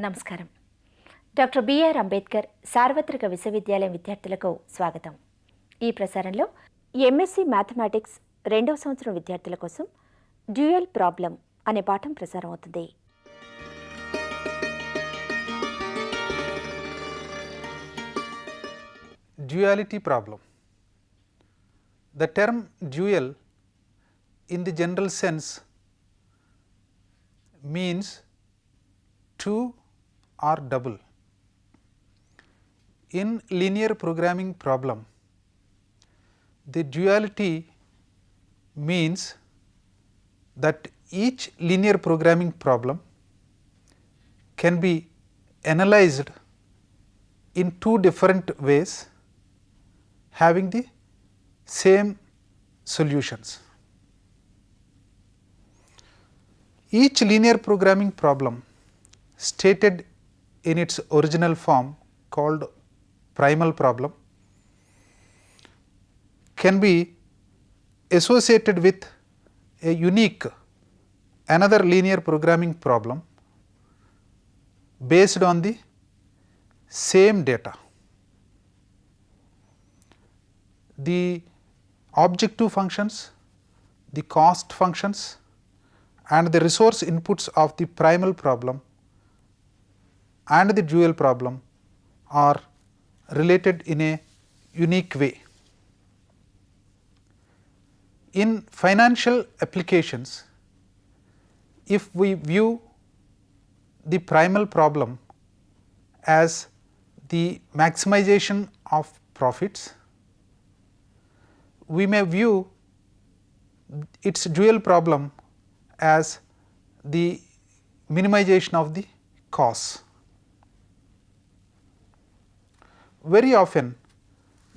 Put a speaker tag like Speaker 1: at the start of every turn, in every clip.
Speaker 1: నమస్కారం. Doctor BR Ambedkar సార్వత్రిక విశ్వవిద్యాలయం విద్యార్థులకు స్వాగతం. ఈ ప్రసారంలో ఎంఎస్సి మ్యాథమెటిక్స్ 2వ సంవత్సరం విద్యార్థుల కోసం డ్యూయల్ ప్రాబ్లం అనే పాఠం ప్రసారం అవుతుంది.
Speaker 2: Duality problem. The term dual in the general sense means two or double. In linear programming problem, the duality means that each linear programming problem can be analyzed in two different ways having the same solutions. Each linear programming problem stated in its original form called primal problem can be associated with a unique another linear programming problem based on the same data. The objective functions, the cost functions and the resource inputs of the primal problem and the dual problem are related in a unique way. In financial applications, if we view the primal problem as the maximization of profits, we may view its dual problem as the minimization of the costs. Very often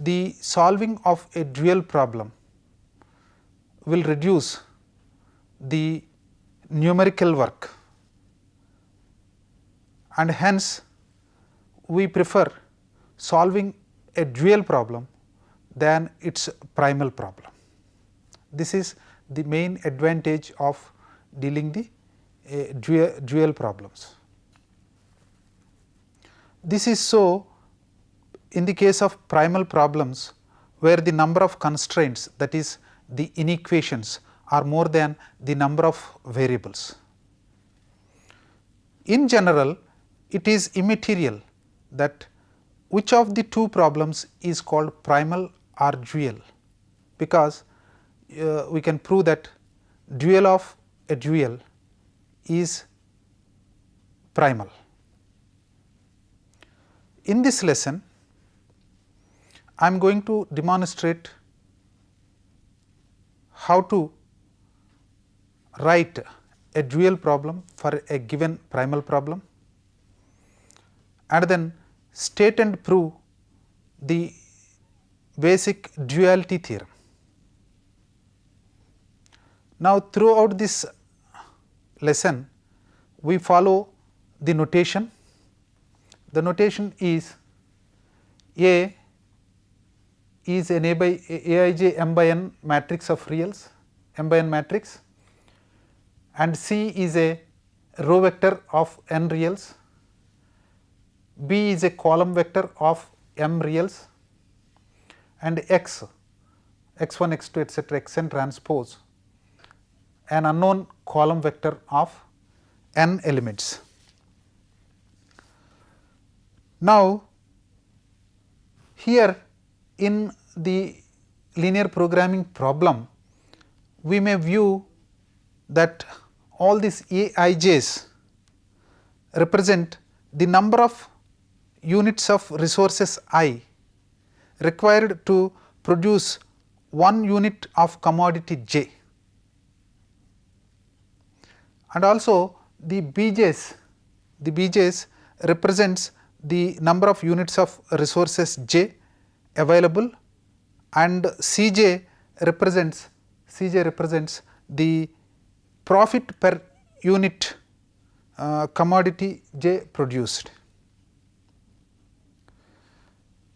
Speaker 2: the solving of a dual problem will reduce the numerical work and hence we prefer solving a dual problem than its primal problem. This is the main advantage of dealing the dual problems. This is so in the case of primal problems where the number of constraints, that is the inequations, are more than the number of variables. In general, it is immaterial that which of the two problems is called primal or dual, because we can prove that dual of a dual is primal. In this lesson, I am going to demonstrate how to write a dual problem for a given primal problem and then state and prove the basic duality theorem. Now, throughout this lesson we follow the notation. The notation is A is an Aij m by n matrix of reals, m by n matrix, and C is a row vector of n reals, B is a column vector of m reals, and x1, x2 etc. xn transpose an unknown column vector of n elements. Now, here in the linear programming problem, we may view that all these Aij's represent the number of units of resources I required to produce one unit of commodity J, and also the Bj's represents the number of units of resources J available, and Cj represents the profit per unit commodity J produced.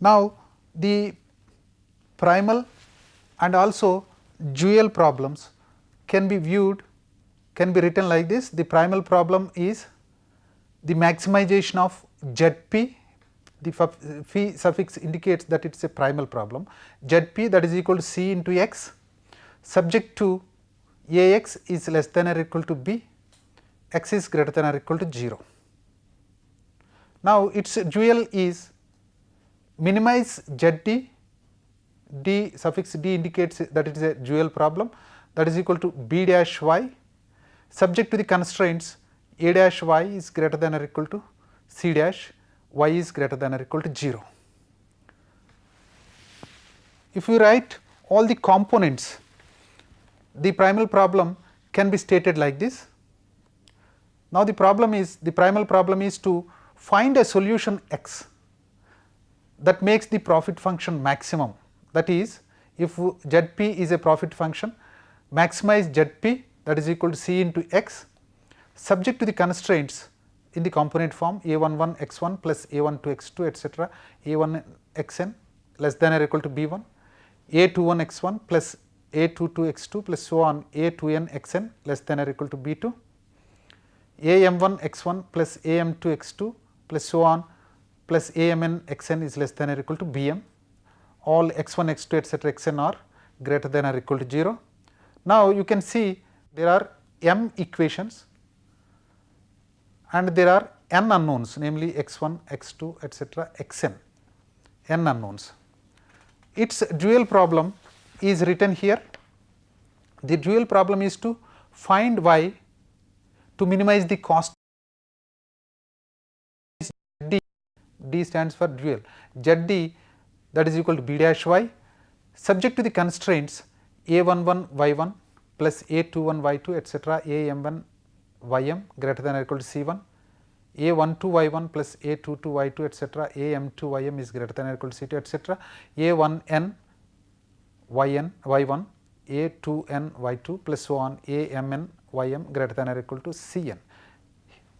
Speaker 2: Now, the primal and also dual problems can be written like this. The primal problem is the maximization of ZP, the phi suffix indicates that it is a primal problem, ZP that is equal to C into x subject to Ax is less than or equal to B, x is greater than or equal to 0. Now, its dual is minimize ZD, D suffix D indicates that it is a dual problem, that is equal to B dash y subject to the constraints A dash y is greater than or equal to C dash y is greater than or equal to 0. If we write all the components, the primal problem can be stated like this. Now, the primal problem is to find a solution x that makes the profit function maximum, that is, if ZP is a profit function, maximize ZP that is equal to C into x subject to the constraints in the component form A11 x1 plus A12 x2 etc., A1 xn less than or equal to B1, A21 x1 plus A22 x2 plus so on A2n xn less than or equal to B2, AM1 x1 plus AM2 x2 plus so on plus AMN xn is less than or equal to Bm, all x1 x2 etc. xn are greater than or equal to 0. Now, you can see there are m equations and there are n unknowns, namely x1, x2 etc. xn, n unknowns. Its dual problem is written here. The dual problem is to find y to minimize the cost. D stands for dual, ZD that is equal to B dash y subject to the constraints A11 y1 plus A21 y2 etc. AM1 ym greater than or equal to C1, A12 y1 plus A22 y2 etc. AM2 ym is greater than or equal to C2 etc. A1n yn y1 A2n y2 plus so on AMN ym greater than or equal to Cn,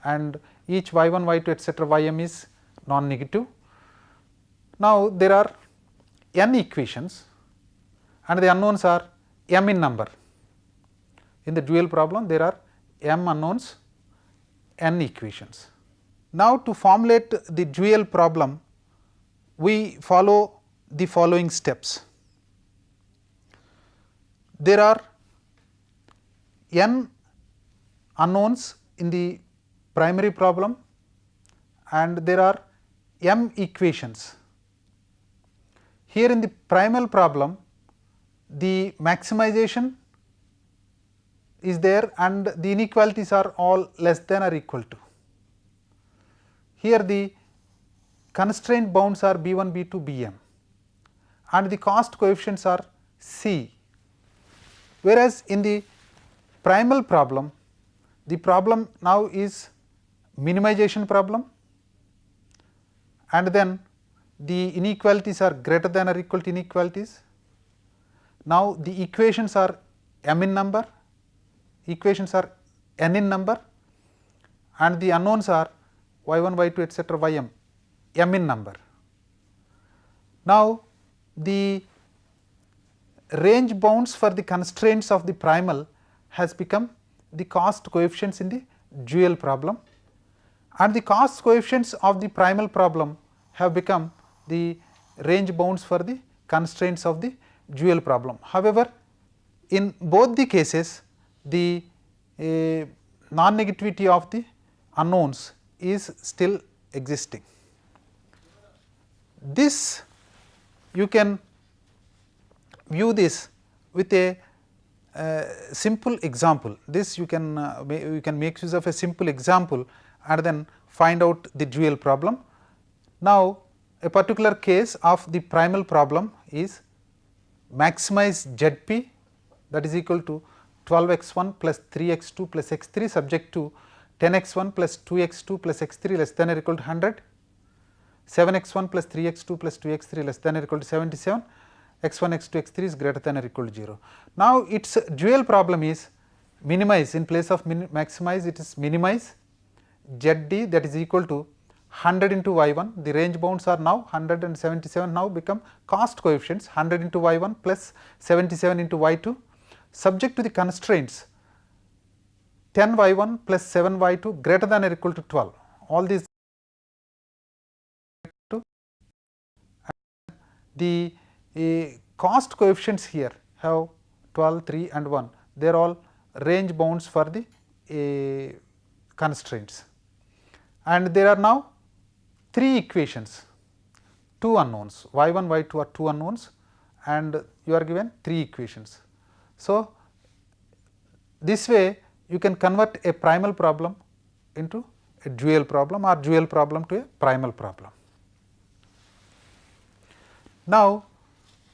Speaker 2: and each y1 y2 etc. ym is non-negative. Now, there are n equations and the unknowns are m in number. In the dual problem there are m unknowns, n equations. Now, to formulate the dual problem we follow the following steps. There are n unknowns in the primary problem and there are m equations. Here in the primal problem the maximization is there and the inequalities are all less than or equal to. Here the constraint bounds are B1, B2, Bm and the cost coefficients are C, whereas in the primal problem the problem now is minimization problem and then the inequalities are greater than or equal to inequalities. Now, the equations are m in number, equations are n in number and the unknowns are y1, y2 etc. ym, m in number. Now, the range bounds for the constraints of the primal has become the cost coefficients in the dual problem, and the cost coefficients of the primal problem have become the range bounds for the constraints of the dual problem. However, in both the cases the non-negativity of the unknowns is still existing. This you can view this with a simple example. This you can make use of a simple example and then find out the dual problem. Now, a particular case of the primal problem is maximize ZP that is equal to 12x1 plus 3x2 plus x3 subject to 10x1 plus 2x2 plus x3 less than or equal to 100, 7x1 plus 3x2 plus 2x3 less than or equal to 77, x1, x2, x3 is greater than or equal to 0. Now, its dual problem is minimize, in place of maximize it is minimize ZD that is equal to 100 into y1, the range bounds are now 100 and 77 now become cost coefficients 100 into y1 plus 77 into y2 subject to the constraints 10 y1 plus 7 y2 greater than or equal to 12, all these the cost coefficients here have 12, 3 and 1, they are all range bounds for the constraints, and there are now 3 equations, 2 unknowns, y1, y2 are 2 unknowns, and you are given 3 equations. So, this way you can convert a primal problem into a dual problem or dual problem to a primal problem. Now,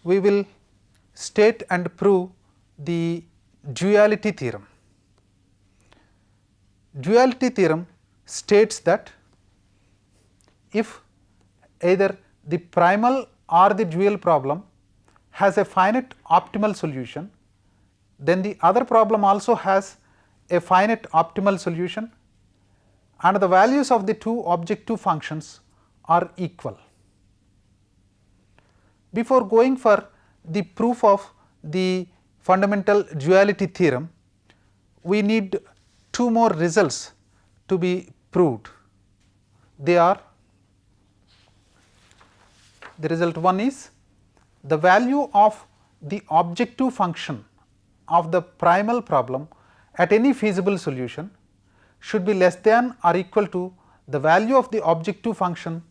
Speaker 2: we will state and prove the duality theorem. Duality theorem states that if either the primal or the dual problem has a finite optimal solution, then the other problem also has a finite optimal solution and the values of the two objective functions are equal. Before going for the proof of the fundamental duality theorem, we need 2 more results to be proved. They are, the result 1 is the value of the objective function of the primal problem at any feasible solution should be less than or equal to the value of the objective function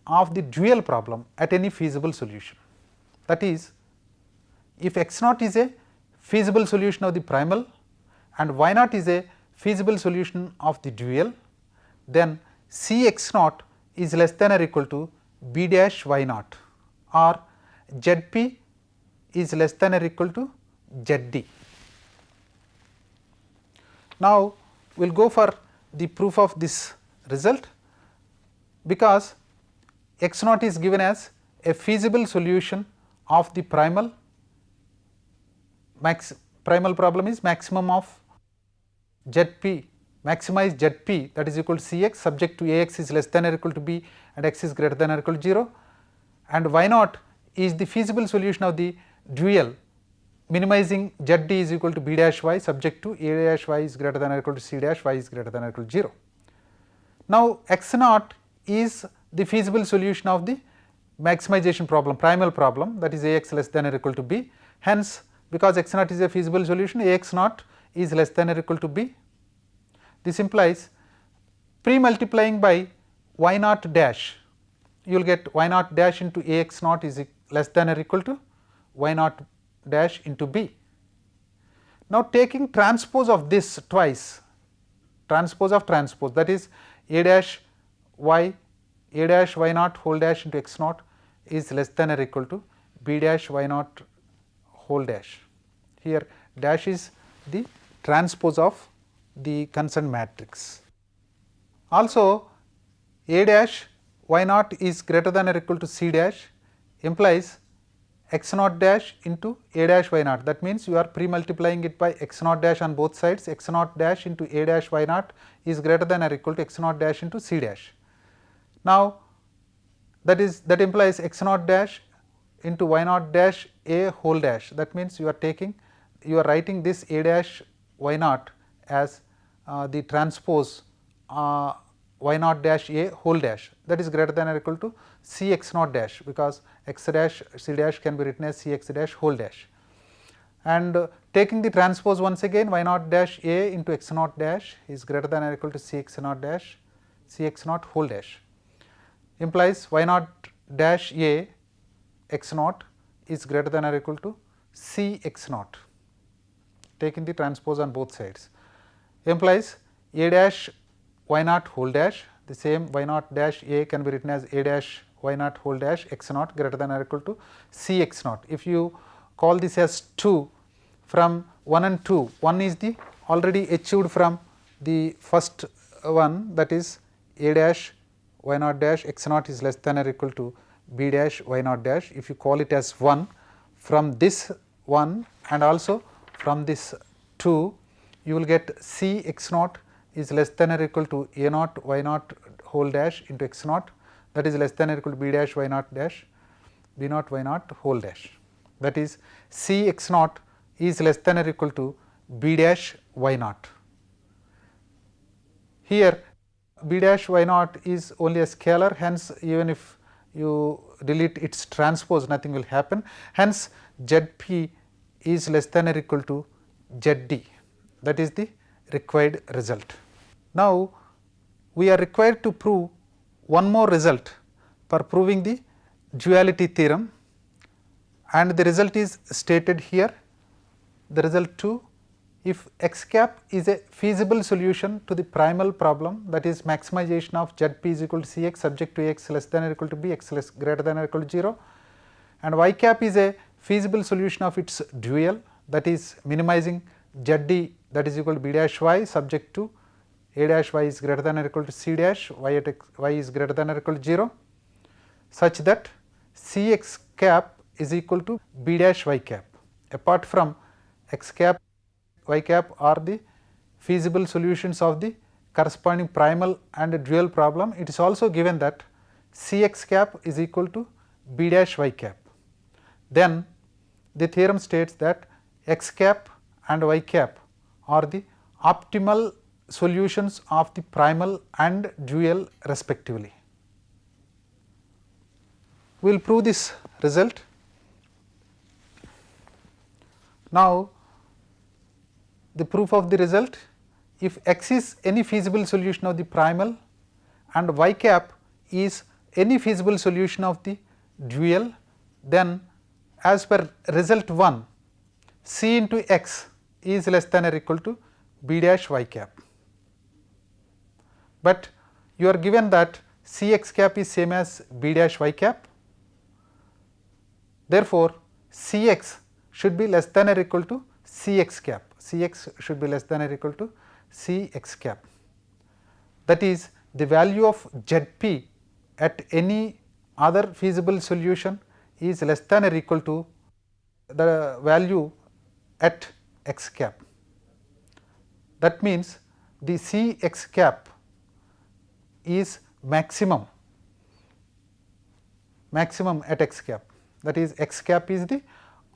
Speaker 2: of the dual problem at any feasible solution. That is, if x naught is a feasible solution of the primal and y naught is a feasible solution of the dual, then C x naught is less than or equal to b dash y naught, or Z p is less than or equal to Z d. Now, we will go for the proof of this result, because x naught is given as a feasible solution of the primal problem is maximum of Z p, maximize Z p, that is equal to C x subject to A x is less than or equal to b and x is greater than or equal to 0, and y naught is the feasible solution of the dual minimizing Z d is equal to b dash y subject to A dash y is greater than or equal to C dash y is greater than or equal to 0. Now, x naught is the feasible solution of the maximization problem, primal problem, that is A x less than or equal to b. Hence, because x naught is a feasible solution, A x naught is less than or equal to b. This implies pre-multiplying by y naught dash, you will get y naught dash into A x naught is less than or equal to y naught dash into b. Now, taking transpose of this twice, transpose of transpose, that is A dash y naught whole dash into x naught is less than or equal to b dash y naught whole dash. Here dash is the transpose of the concerned matrix. Also, A dash y naught is greater than or equal to C dash implies x naught dash into A dash y naught, that means you are pre-multiplying it by x naught dash on both sides, x naught dash into A dash y naught is greater than or equal to x naught dash into C dash. Now, that implies x naught dash into y naught dash A whole dash, that means you are writing this A dash y naught as the transpose y naught dash A whole dash, that is greater than or equal to C x naught dash, because x dash C dash can be written as C x dash whole dash. And taking the transpose once again, y naught dash A into x naught dash is greater than or equal to C x naught dash C x naught whole dash, implies y naught dash A x naught is greater than or equal to C x naught, taking the transpose on both sides, implies A dash y naught whole dash, the same y naught dash A can be written as A dash y naught whole dash x naught greater than or equal to C x naught. If you call this as 2 from 1 and 2, 1 is the already achieved from the first one, that is A dash y naught dash x naught is less than or equal to b dash y naught dash. If you call it as 1 from this 1 and also from this 2, you will get C x naught is less than or equal to A naught y naught whole dash into x naught, that is less than or equal to b dash y naught dash b naught y naught whole dash, that is C x naught is less than or equal to b dash y naught. Here b dash y naught is only a scalar, hence even if you delete its transpose nothing will happen, hence Zp is less than or equal to Zd, that is the required result. Now, we are required to prove one more result for proving the duality theorem, and the result is stated here. The result 2, if x cap is a feasible solution to the primal problem, that is maximization of Zp is equal to Cx subject to x less than or equal to b, x less greater than or equal to 0, and y cap is a feasible solution of its dual, that is minimizing Zd that is equal to b dash y subject to a dash y is greater than or equal to c dash y at x, y is greater than or equal to 0, such that Cx cap is equal to b dash y cap. Apart from x cap, y cap are the feasible solutions of the corresponding primal and dual problem, it is also given that Cx cap is equal to b dash y cap. Then the theorem states that x cap and y cap are the optimal solutions of the primal and dual respectively. We will prove this result. Now, the proof of the result, if x is any feasible solution of the primal and y cap is any feasible solution of the dual, then as per result 1, c into x is less than or equal to b dash y cap. But you are given that Cx cap is same as b dash y cap. Therefore, Cx should be less than or equal to Cx cap. Cx should be less than or equal to Cx cap. That is, the value of Zp at any other feasible solution is less than or equal to the value at x cap. That means the Cx cap is maximum at x cap, that is x cap is the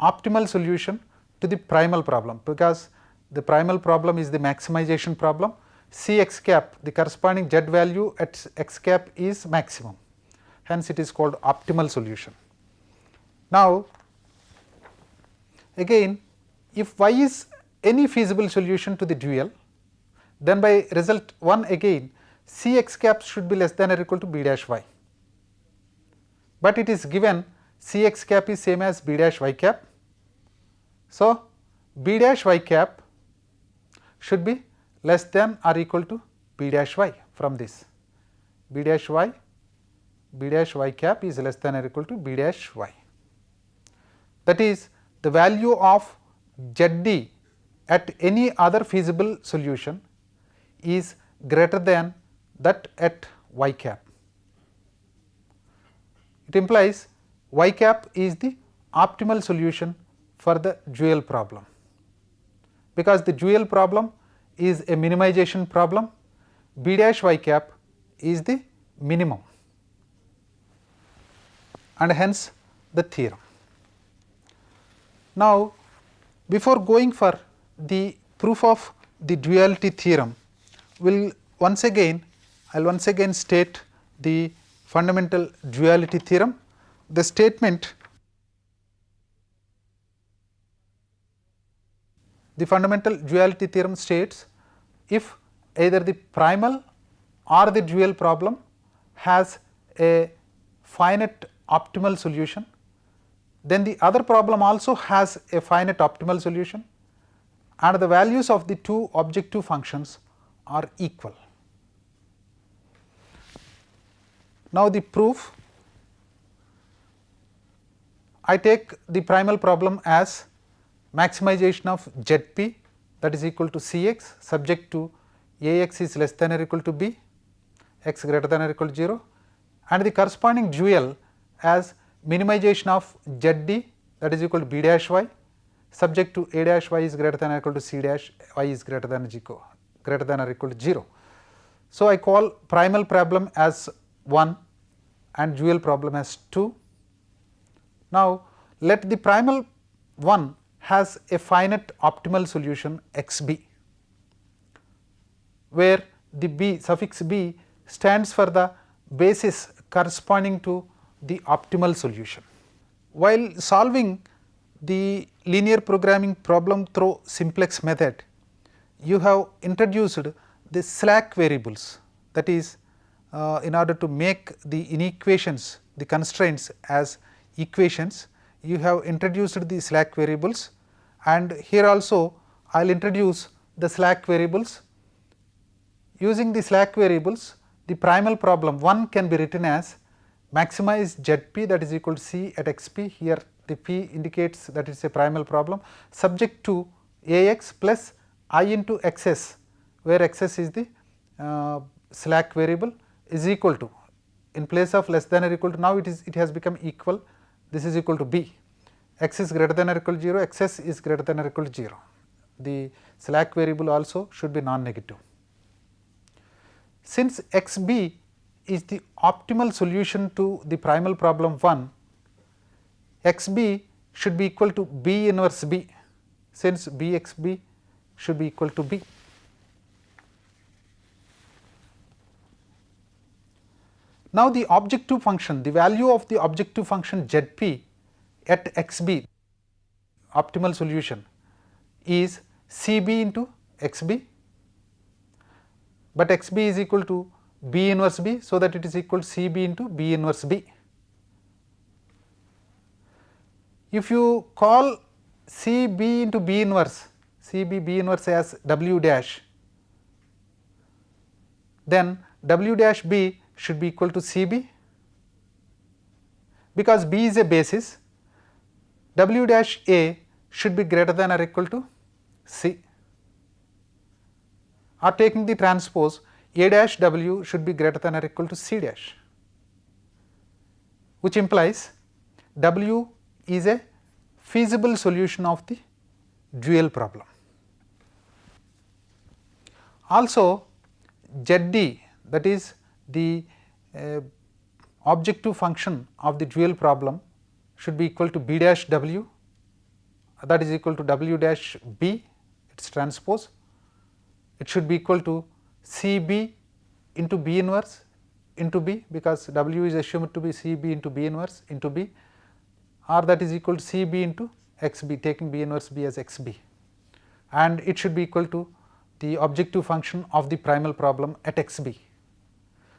Speaker 2: optimal solution to the primal problem, because the primal problem is the maximization problem. Cx cap, the corresponding z value at x cap is maximum, hence it is called optimal solution. Now, again if y is any feasible solution to the dual, then by result 1 again Cx cap should be less than or equal to b dash y, but it is given Cx cap is same as b dash y cap. So, b dash y cap should be less than or equal to b dash y. From this b dash y cap is less than or equal to b dash y. That is, the value of Zd at any other feasible solution is greater than that at y cap. It implies y cap is the optimal solution for the dual problem, because the dual problem is a minimization problem, b dash y cap is the minimum, and hence the theorem. Now, before going for the proof of the duality theorem, I will once again state the fundamental duality theorem. The statement, the fundamental duality theorem states, if either the primal or the dual problem has a finite optimal solution, then the other problem also has a finite optimal solution, and the values of the two objective functions are equal. Now, the proof, I take the primal problem as maximization of Zp, that is equal to Cx subject to Ax is less than or equal to b, x greater than or equal to 0, and the corresponding dual as minimization of Zd, that is equal to b dash y subject to a dash y is greater than or equal to c dash y is greater than or equal to 0. So, I call primal problem as 1 and dual problem as 2. Now, let the primal 1 has a finite optimal solution xb, where the b suffix b stands for the basis corresponding to the optimal solution. While solving the linear programming problem through simplex method, you have introduced the slack variables, that is in order to make the inequations, the constraints as equations, you have introduced the slack variables, and here also I will introduce the slack variables. Using the slack variables, the primal problem 1 can be written as maximize Zp, that is equal to C at xp, here the p indicates that it is a primal problem, subject to Ax plus I into xs, where xs is the slack variable, is equal to, in place of less than or equal to, now it has become equal, this is equal to b, x is greater than or equal to 0, xs is greater than or equal to 0. The slack variable also should be non-negative. Since xb is the optimal solution to the primal problem 1, xb should be equal to b inverse b, since bxb should be equal to b. Now the objective function, the value of the objective function Zp at xb, optimal solution, is Cb into xb, but xb is equal to b inverse b, so that it is equal to Cb into b inverse b. If you call Cb into b inverse, Cb b inverse as w dash, then w dash b should be equal to Cb, because b is a basis, w dash a should be greater than or equal to C, or taking the transpose, a dash w should be greater than or equal to C dash, which implies w is a feasible solution of the dual problem. Also Zd, that is the objective function of the dual problem, should be equal to b dash w, that is equal to w dash b, its transpose. It should be equal to Cb into b inverse into b, because w is assumed to be Cb into b inverse into b, or that is equal to Cb into xb, taking b inverse b as xb, and it should be equal to the objective function of the primal problem at xb.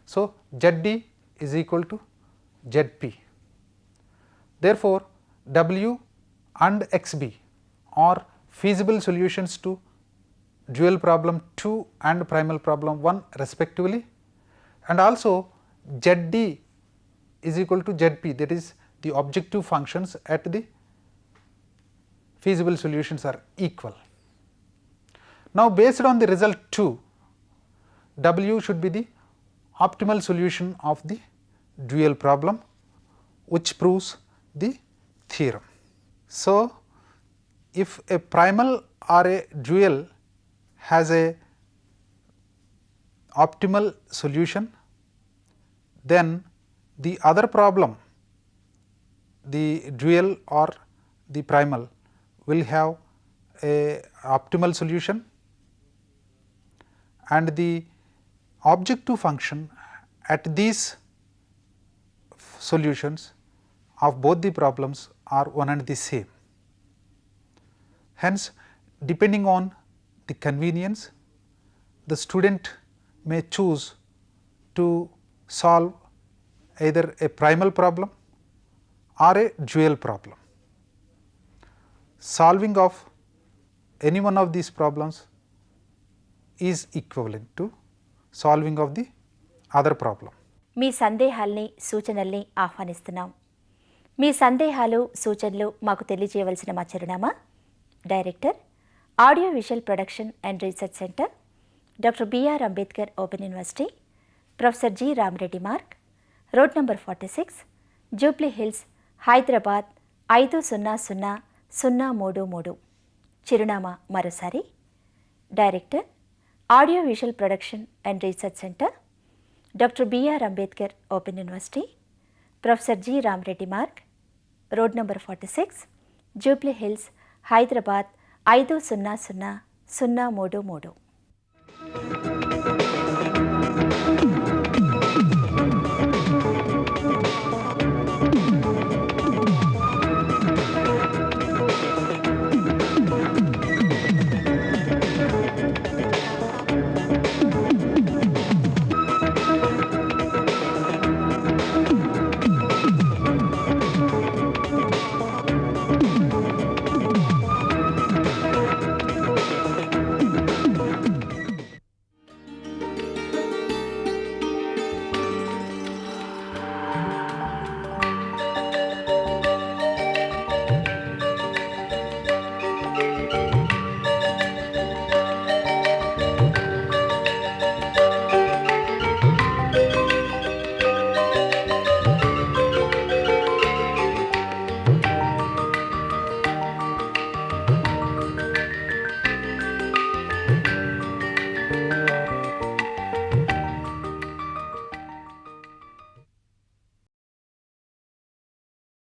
Speaker 2: So Zd is equal to Zp. Therefore w and xb are feasible solutions to dual problem 2 and primal problem 1 respectively, and also Zd is equal to Zp, that is the objective functions at the feasible solutions are equal. Now based on the result 2, w should be the optimal solution of the dual problem, which proves the theorem. So if a primal or a dual has a optimal solution, then the other problem, the dual or the primal, will have a optimal solution, and the objective function at these solutions of both the problems are one and the same. Hence, depending on the convenience, the student may choose to solve either a primal problem or a dual problem. Solving of any one of these problems is equivalent to solving of the other problem.
Speaker 1: మీ సందేహాల్ని సూచనల్ని ఆహ్వానిస్తున్నాం. మీ సందేహాలు సూచనలు మాకు తెలియజేయవలసిన మా చిరునామా: director, audio visual production and research centre, doctor BR Ambedkar open university, professor G Ramareddy Marg, road number 46, Jubilee Hills, Hyderabad 500033. చిరునామా మరోసారి: director, audio visual production and research centre, doctor BR Ambedkar open university, professor G Ramareddy Marg, road number 46, Jubilee Hills, Hyderabad 500033.